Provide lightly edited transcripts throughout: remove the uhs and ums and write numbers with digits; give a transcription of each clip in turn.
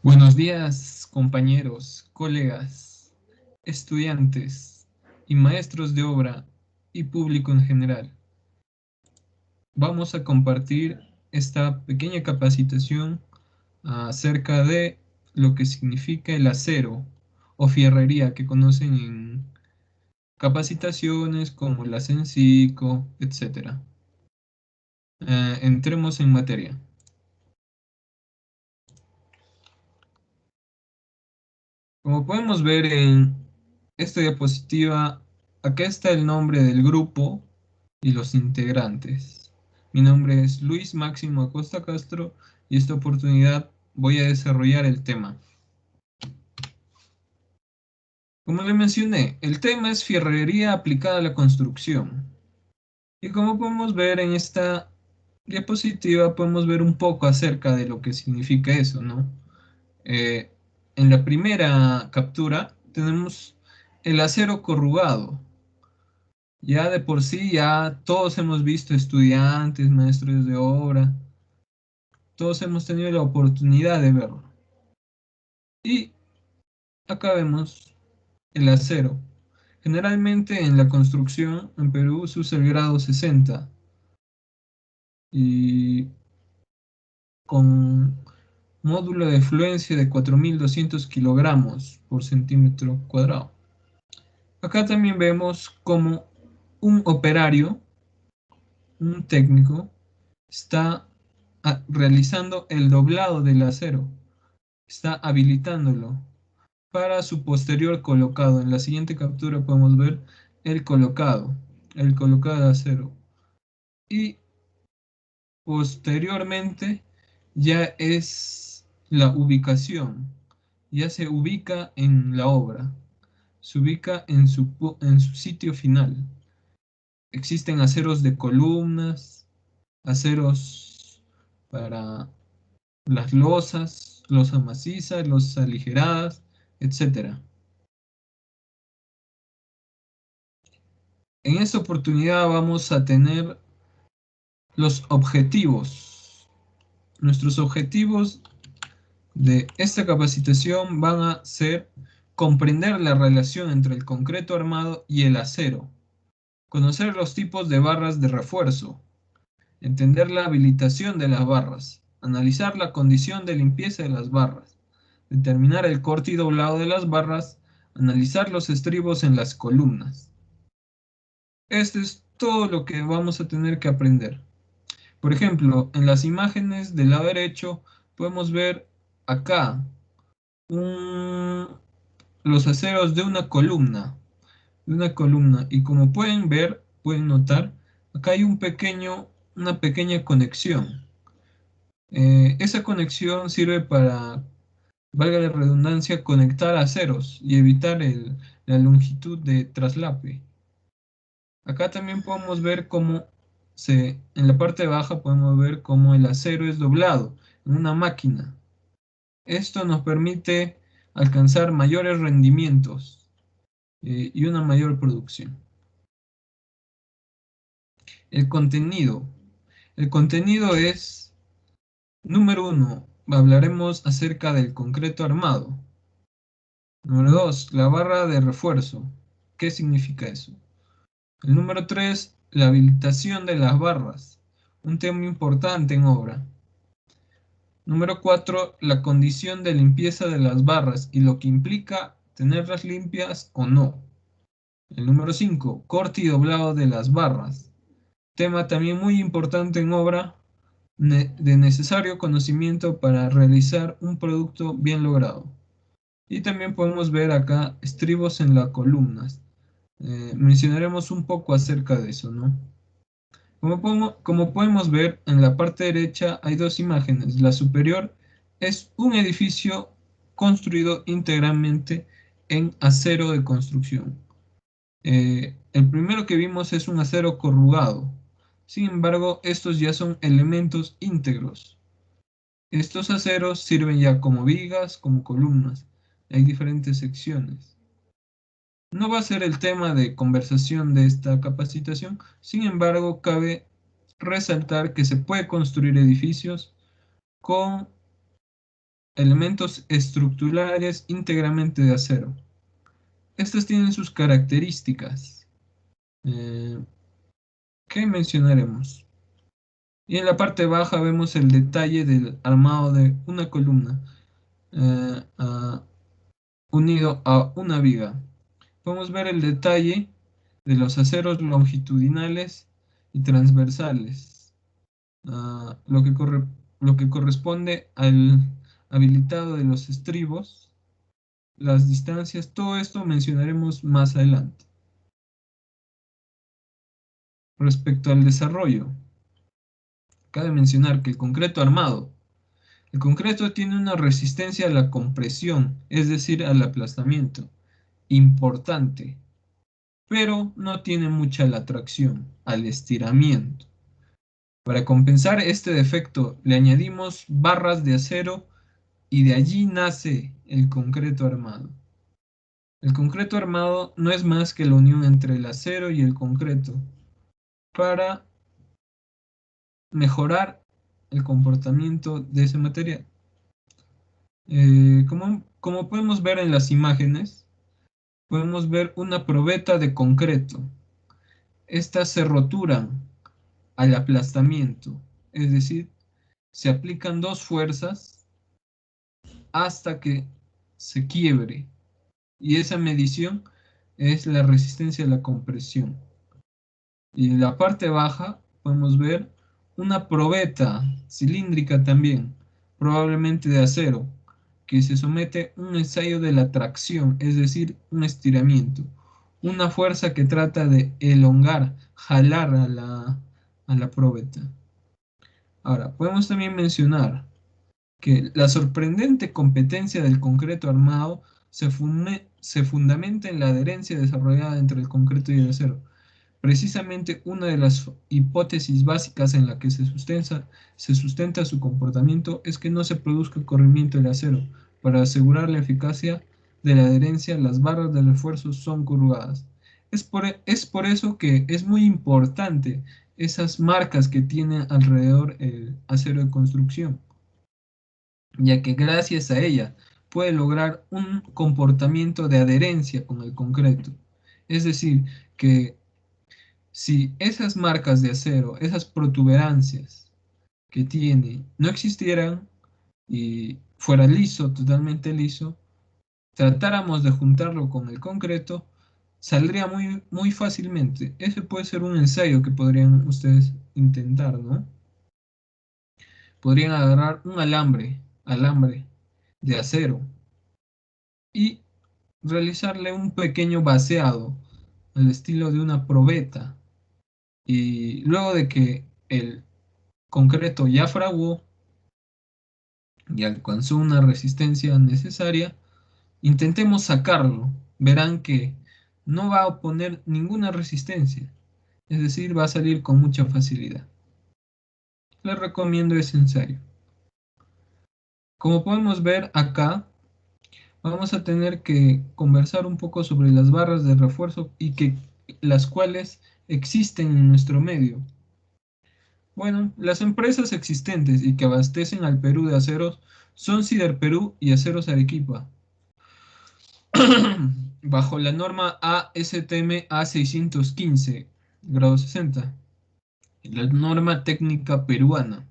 Buenos días, compañeros, colegas, estudiantes y maestros de obra y público en general. Vamos a compartir esta pequeña capacitación acerca de lo que significa el acero o fierrería que conocen en capacitaciones como la Sencico, etc. Entremos en materia. Como podemos ver en esta diapositiva, acá está el nombre del grupo y los integrantes. Mi nombre es Luis Máximo Acosta Castro y esta oportunidad voy a desarrollar el tema. Como le mencioné, el tema es fierrería aplicada a la construcción. Y como podemos ver en esta diapositiva, podemos ver un poco acerca de lo que significa eso, ¿no? Eh, en la primera captura tenemos el acero corrugado. Ya de por sí, ya todos hemos visto estudiantes, maestros de obra, todos hemos tenido la oportunidad de verlo. Y acá vemos el acero. Generalmente en la construcción en Perú se usa el grado 60 y con módulo de fluencia de 4.200 kilogramos por centímetro cuadrado. Acá también vemos como un operario, un técnico, está realizando el doblado del acero, está habilitándolo para su posterior colocado. En la siguiente captura podemos ver el colocado de acero. Y posteriormente ya es la ubicación, ya se ubica en la obra, se ubica en su sitio final. Existen aceros de columnas, aceros para las losas macizas, losas aligeradas, etc. En esta oportunidad vamos a tener los objetivos. Nuestros objetivos de esta capacitación van a ser comprender la relación entre el concreto armado y el acero, conocer los tipos de barras de refuerzo, entender la habilitación de las barras, analizar la condición de limpieza de las barras, determinar el corte y doblado de las barras, analizar los estribos en las columnas. Esto es todo lo que vamos a tener que aprender. Por ejemplo, en las imágenes del lado derecho podemos ver acá un- los aceros de una columna, y como pueden ver, pueden notar, acá hay una pequeña conexión. Esa conexión sirve para, valga la redundancia, conectar aceros y evitar la longitud de traslape. Acá también podemos ver en la parte baja podemos ver cómo el acero es doblado en una máquina. Esto nos permite alcanzar mayores rendimientos y una mayor producción. El contenido. El contenido es, número uno, hablaremos acerca del concreto armado. Número dos, la barra de refuerzo. ¿Qué significa eso? El número 3, la habilitación de las barras, un tema importante en obra. Número 4, la condición de limpieza de las barras y lo que implica tenerlas limpias o no. El número 5, corte y doblado de las barras, tema también muy importante en obra de necesario conocimiento para realizar un producto bien logrado. Y también podemos ver acá estribos en las columnas. Mencionaremos un poco acerca de eso, ¿no? Como podemos ver, en la parte derecha hay dos imágenes. La superior es un edificio construido íntegramente en acero de construcción. El primero que vimos es un acero corrugado. Sin embargo, estos ya son elementos íntegros. Estos aceros sirven ya como vigas, como columnas. Hay diferentes secciones. No va a ser el tema de conversación de esta capacitación, sin embargo, cabe resaltar que se puede construir edificios con elementos estructurales íntegramente de acero. Estas tienen sus características eh, que mencionaremos. Y en la parte baja vemos el detalle del armado de una columna unido a una viga. Podemos ver el detalle de los aceros longitudinales y transversales, lo que corresponde al habilitado de los estribos, las distancias, todo esto mencionaremos más adelante. Respecto al desarrollo, cabe mencionar que el concreto tiene una resistencia a la compresión, es decir, al aplastamiento, importante, pero no tiene mucha la tracción, al estiramiento. Para compensar este defecto, le añadimos barras de acero y de allí nace el concreto armado. El concreto armado no es más que la unión entre el acero y el concreto para mejorar el comportamiento de ese material. Como podemos ver en las imágenes, podemos ver una probeta de concreto. Estas se roturan al aplastamiento, es decir, se aplican dos fuerzas hasta que se quiebre, y esa medición es la resistencia a la compresión. Y en la parte baja podemos ver una probeta cilíndrica también, probablemente de acero, que se somete a un ensayo de la tracción, es decir, un estiramiento, una fuerza que trata de elongar, jalar a la probeta. Ahora, podemos también mencionar que la sorprendente competencia del concreto armado se fundamenta en la adherencia desarrollada entre el concreto y el acero. Precisamente una de las hipótesis básicas en la que se sustenta su comportamiento es que no se produzca corrimiento del acero. Para asegurar la eficacia de la adherencia, las barras de refuerzo son corrugadas. Es por eso que es muy importante esas marcas que tiene alrededor el acero de construcción, ya que gracias a ella puede lograr un comportamiento de adherencia con el concreto. Es decir, que si esas marcas de acero, esas protuberancias que tiene, no existieran y fuera liso, totalmente liso, tratáramos de juntarlo con el concreto, saldría muy fácilmente. Ese puede ser un ensayo que podrían ustedes intentar, ¿no? Podrían agarrar un alambre de acero y realizarle un pequeño vaciado al estilo de una probeta. Y luego de que el concreto ya fraguó y alcanzó una resistencia necesaria, intentemos sacarlo. Verán que no va a oponer ninguna resistencia, es decir, va a salir con mucha facilidad. Les recomiendo ese ensayo. Como podemos ver acá, vamos a tener que conversar un poco sobre las barras de refuerzo las cuales existen en nuestro medio. Bueno, las empresas existentes y que abastecen al Perú de aceros son Siderperú y Aceros Arequipa, bajo la norma ASTM A615, grado 60, la norma técnica peruana,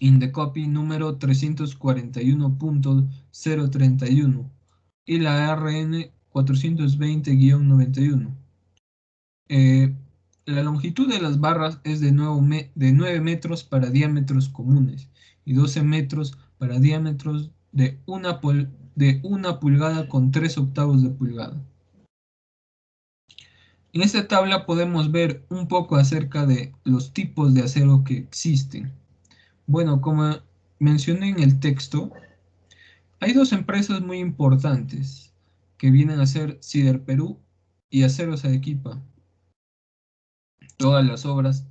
Indecopy número 341.031 y la RN 420-91. La longitud de las barras es de 9 metros para diámetros comunes y 12 metros para diámetros de una pulgada con 3 octavos de pulgada. En esta tabla podemos ver un poco acerca de los tipos de acero que existen. Bueno, como mencioné en el texto, hay dos empresas muy importantes que vienen a ser Siderperú y Aceros Arequipa. Todas las obras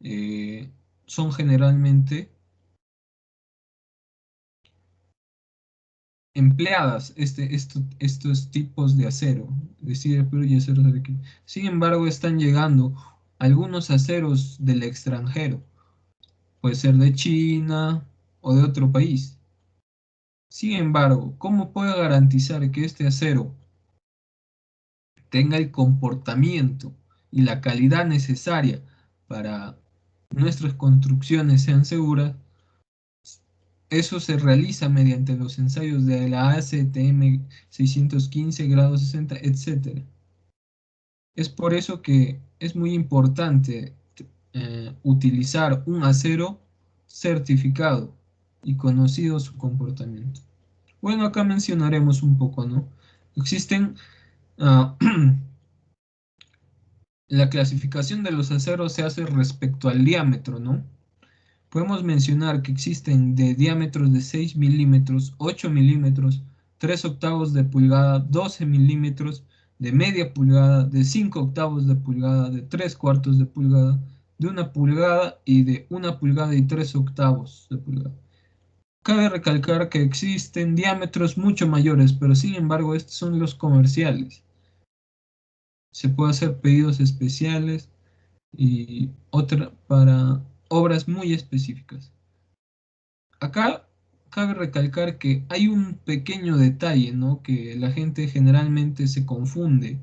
eh, son generalmente empleadas estos tipos de acero, de Siderperú y aceros Arequipa. Sin embargo, están llegando algunos aceros del extranjero, puede ser de China, o de otro país. Sin embargo, ¿cómo puedo garantizar que este acero tenga el comportamiento y la calidad necesaria para nuestras construcciones sean seguras? Eso se realiza mediante los ensayos de la ACTM 615, grado 60, etcétera. Es por eso que es muy importante utilizar un acero certificado y conocido su comportamiento. Bueno, acá mencionaremos un poco, ¿no? Existen, ah, la clasificación de los aceros se hace respecto al diámetro, ¿no? Podemos mencionar que existen de diámetros de 6 milímetros, 8 milímetros, 3 octavos de pulgada, 12 milímetros, de media pulgada, de 5 octavos de pulgada, de 3 cuartos de pulgada, de 1 pulgada y de 1 pulgada y 3 octavos de pulgada. Cabe recalcar que existen diámetros mucho mayores, pero sin embargo estos son los comerciales. Se puede hacer pedidos especiales y otra para obras muy específicas. Acá cabe recalcar que hay un pequeño detalle, ¿no? Que la gente generalmente se confunde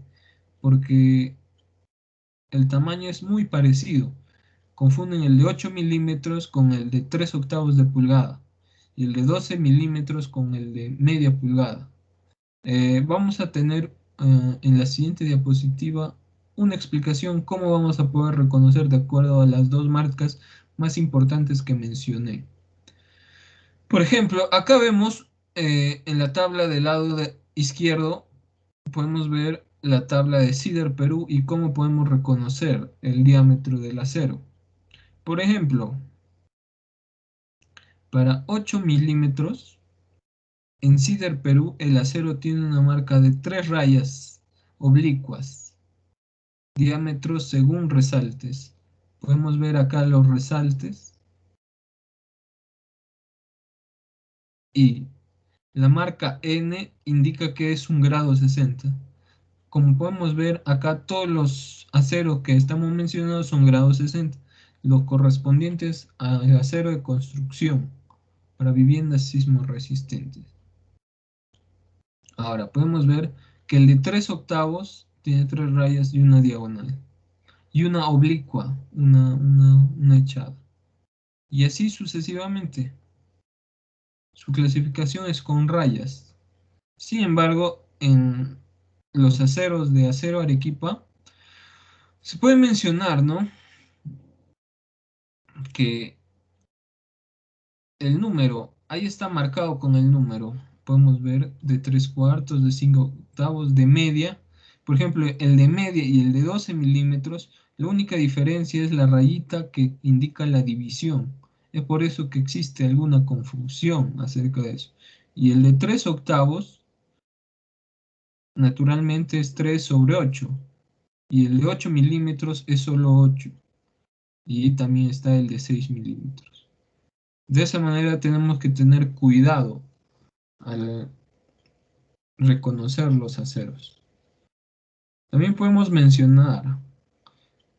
porque el tamaño es muy parecido. Confunden el de 8 milímetros con el de 3 octavos de pulgada y el de 12 milímetros con el de media pulgada. Vamos a tener en la siguiente diapositiva una explicación cómo vamos a poder reconocer de acuerdo a las dos marcas más importantes que mencioné. Por ejemplo, acá vemos en la tabla del lado izquierdo, podemos ver la tabla de CIDER Perú y cómo podemos reconocer el diámetro del acero. Por ejemplo, para 8 milímetros, en CIDER Perú el acero tiene una marca de 3 rayas oblicuas, diámetros según resaltes. Podemos ver acá los resaltes y la marca N indica que es un grado 60. Como podemos ver acá, todos los aceros que estamos mencionando son grado 60, los correspondientes al acero de construcción para viviendas sismo resistentes. Ahora podemos ver que el de 3 octavos tiene 3 rayas y una diagonal, y una oblicua, una echada. Y así sucesivamente. Su clasificación es con rayas. Sin embargo, en los aceros de acero Arequipa, se puede mencionar, ¿no? Que el número, ahí está marcado con el número. Podemos ver de 3 cuartos, de 5 octavos, de media. Por ejemplo, el de media y el de 12 milímetros, la única diferencia es la rayita que indica la división. Es por eso que existe alguna confusión acerca de eso. Y el de 3 octavos, naturalmente es 3 sobre 8. Y el de 8 milímetros es solo 8. Y también está el de 6 milímetros. De esa manera tenemos que tener cuidado al reconocer los aceros. También podemos mencionar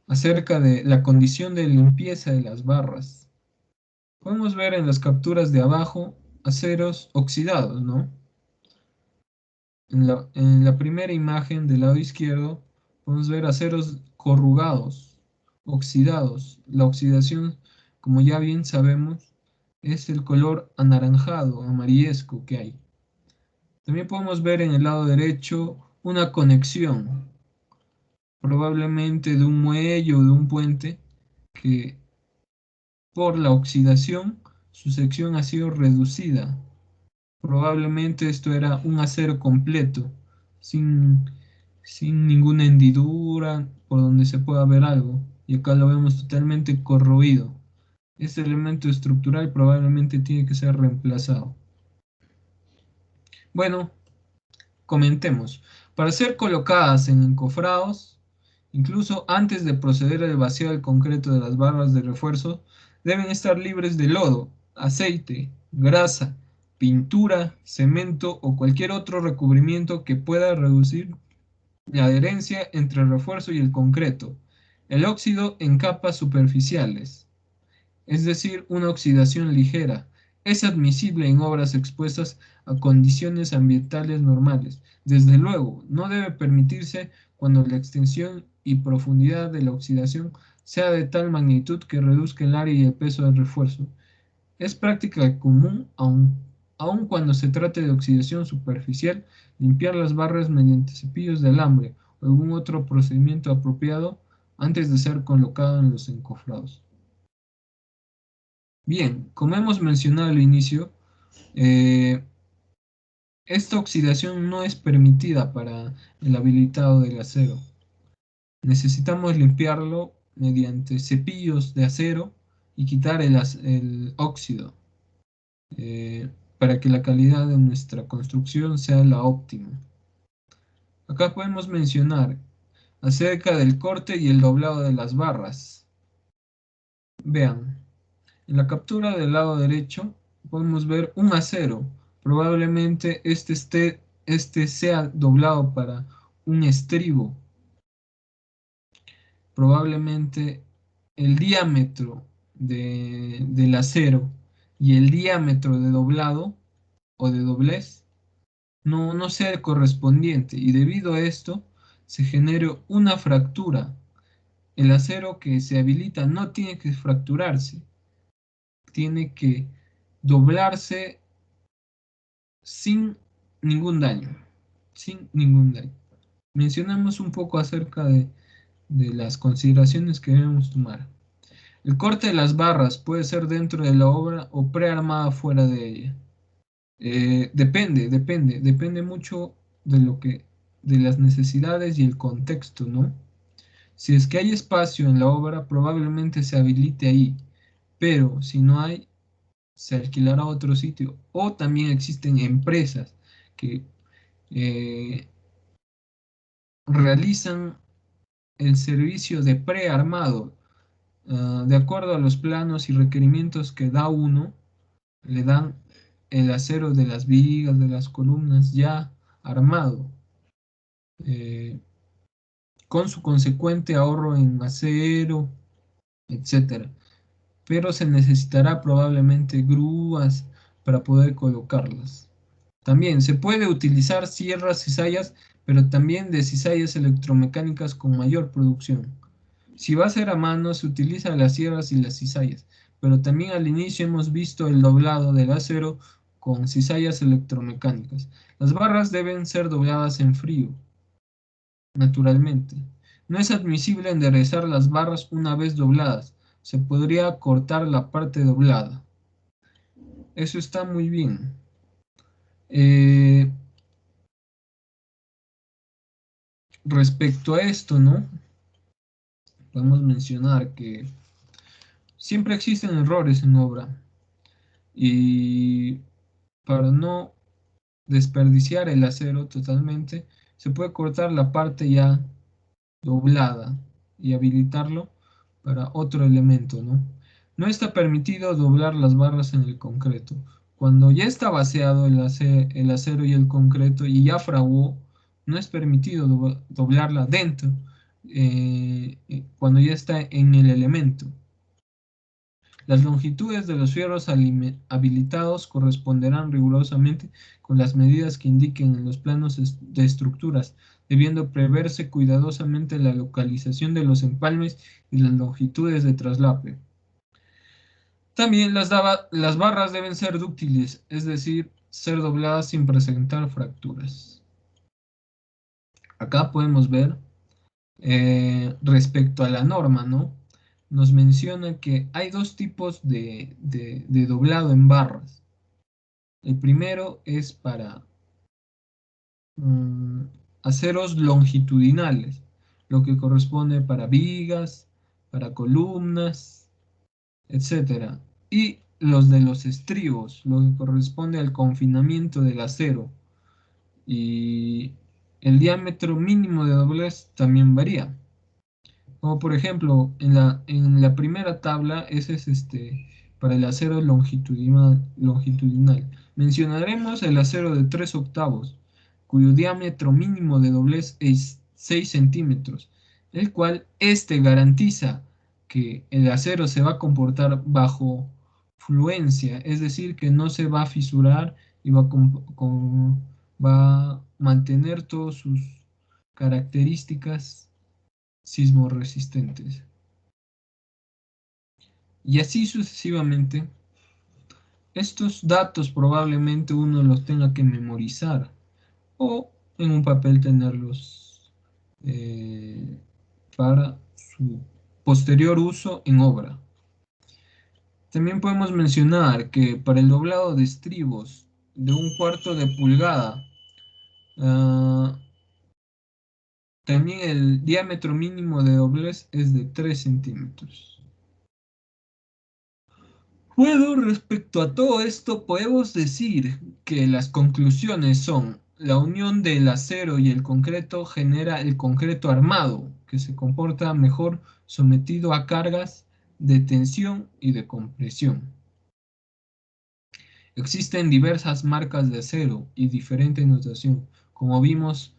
acerca de la condición de limpieza de las barras. Podemos ver en las capturas de abajo aceros oxidados, ¿no? En la primera imagen del lado izquierdo podemos ver aceros corrugados, oxidados. La oxidación, como ya bien sabemos, es el color anaranjado, amarillesco que hay. También podemos ver en el lado derecho una conexión, probablemente de un muelle o de un puente, que por la oxidación su sección ha sido reducida. Probablemente esto era un acero completo, sin, sin ninguna hendidura por donde se pueda ver algo. Y acá lo vemos totalmente corroído. Este elemento estructural probablemente tiene que ser reemplazado. Bueno, comentemos. Para ser colocadas en encofrados, incluso antes de proceder al vaciado del concreto de las barras de refuerzo, deben estar libres de lodo, aceite, grasa, pintura, cemento o cualquier otro recubrimiento que pueda reducir la adherencia entre el refuerzo y el concreto. El óxido en capas superficiales, es decir, una oxidación ligera, Es admisible en obras expuestas a condiciones ambientales normales. Desde luego, no debe permitirse cuando la extensión y profundidad de la oxidación sea de tal magnitud que reduzca el área y el peso del refuerzo. Es práctica común, aun cuando se trate de oxidación superficial, limpiar las barras mediante cepillos de alambre o algún otro procedimiento apropiado antes de ser colocado en los encofrados. Bien, como hemos mencionado al inicio, eh, esta oxidación no es permitida para el habilitado del acero. Necesitamos limpiarlo mediante cepillos de acero y quitar el óxido, para que la calidad de nuestra construcción sea la óptima. Acá podemos mencionar acerca del corte y el doblado de las barras. Vean, en la captura del lado derecho podemos ver un acero. Probablemente este sea doblado para un estribo. Probablemente el diámetro del acero y el diámetro de doblado o de doblez no sea el correspondiente, y debido a esto se genera una fractura. El acero que se habilita no tiene que fracturarse, tiene que doblarse sin ningún daño, sin ningún daño. Mencionamos un poco acerca de las consideraciones que debemos tomar. El corte de las barras puede ser dentro de la obra o prearmada fuera de ella. Depende mucho de las necesidades y el contexto, ¿no? Si es que hay espacio en la obra, probablemente se habilite ahí, pero si no hay, se alquilará a otro sitio. O también existen empresas que eh, realizan el servicio de prearmado. De acuerdo a los planos y requerimientos que da uno, le dan el acero de las vigas, de las columnas ya armado, eh, con su consecuente ahorro en acero, etcétera. Pero se necesitará probablemente grúas para poder colocarlas. También se puede utilizar sierras cizallas, pero también de cizallas electromecánicas con mayor producción. Si va a ser a mano, se utilizan las sierras y las cizallas, pero también al inicio hemos visto el doblado del acero con cizallas electromecánicas. Las barras deben ser dobladas en frío, naturalmente. No es admisible enderezar las barras una vez dobladas. Se podría cortar la parte doblada. Eso está muy bien. Eh, Respecto a esto, ¿no? Podemos mencionar que siempre existen errores en obra, y para no desperdiciar el acero totalmente, se puede cortar la parte ya doblada y habilitarlo para otro elemento, ¿no? No está permitido doblar las barras en el concreto. Cuando ya está vaciado el acero y el concreto y ya fraguó, no es permitido doblarla dentro, cuando ya está en el elemento. Las longitudes de los fierros habilitados corresponderán rigurosamente con las medidas que indiquen en los planos de estructuras, debiendo preverse cuidadosamente la localización de los empalmes y las longitudes de traslape. También las barras deben ser dúctiles, es decir, ser dobladas sin presentar fracturas. Acá podemos ver, respecto a la norma, ¿no? Nos menciona que hay dos tipos de doblado en barras. El primero es para mm, aceros longitudinales, lo que corresponde para vigas, para columnas, etcétera. Y los de los estribos, lo que corresponde al confinamiento del acero. Y el diámetro mínimo de doblez también varía. Como por ejemplo, en la primera tabla, ese es para el acero longitudinal. Mencionaremos el acero de 3 octavos, cuyo diámetro mínimo de doblez es 6 centímetros, el cual garantiza que el acero se va a comportar bajo fluencia, es decir, que no se va a fisurar y va a mantener todas sus características sismoresistentes. Y así sucesivamente. Estos datos probablemente uno los tenga que memorizar o en un papel tenerlos eh, para su posterior uso en obra. También podemos mencionar que para el doblado de estribos de 1/4 de pulgada, ah, también el diámetro mínimo de doblez es de 3 centímetros. Bueno, respecto a todo esto, podemos decir que las conclusiones son: la unión del acero y el concreto genera el concreto armado, que se comporta mejor sometido a cargas de tensión y de compresión. Existen diversas marcas de acero y diferente notación, como vimos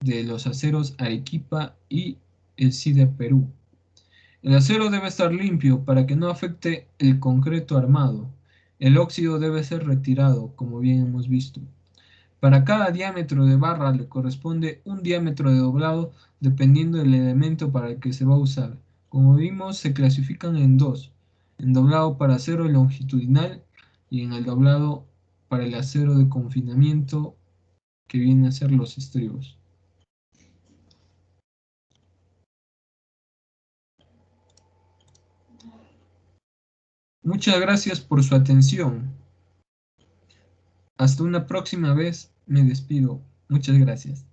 de los aceros Arequipa y el SIDE Perú. El acero debe estar limpio para que no afecte el concreto armado. El óxido debe ser retirado, como bien hemos visto. Para cada diámetro de barra le corresponde un diámetro de doblado dependiendo del elemento para el que se va a usar. Como vimos, se clasifican en dos: en doblado para acero longitudinal y en el doblado para el acero de confinamiento, que viene a ser los estribos. Muchas gracias por su atención. Hasta una próxima vez, me despido. Muchas gracias.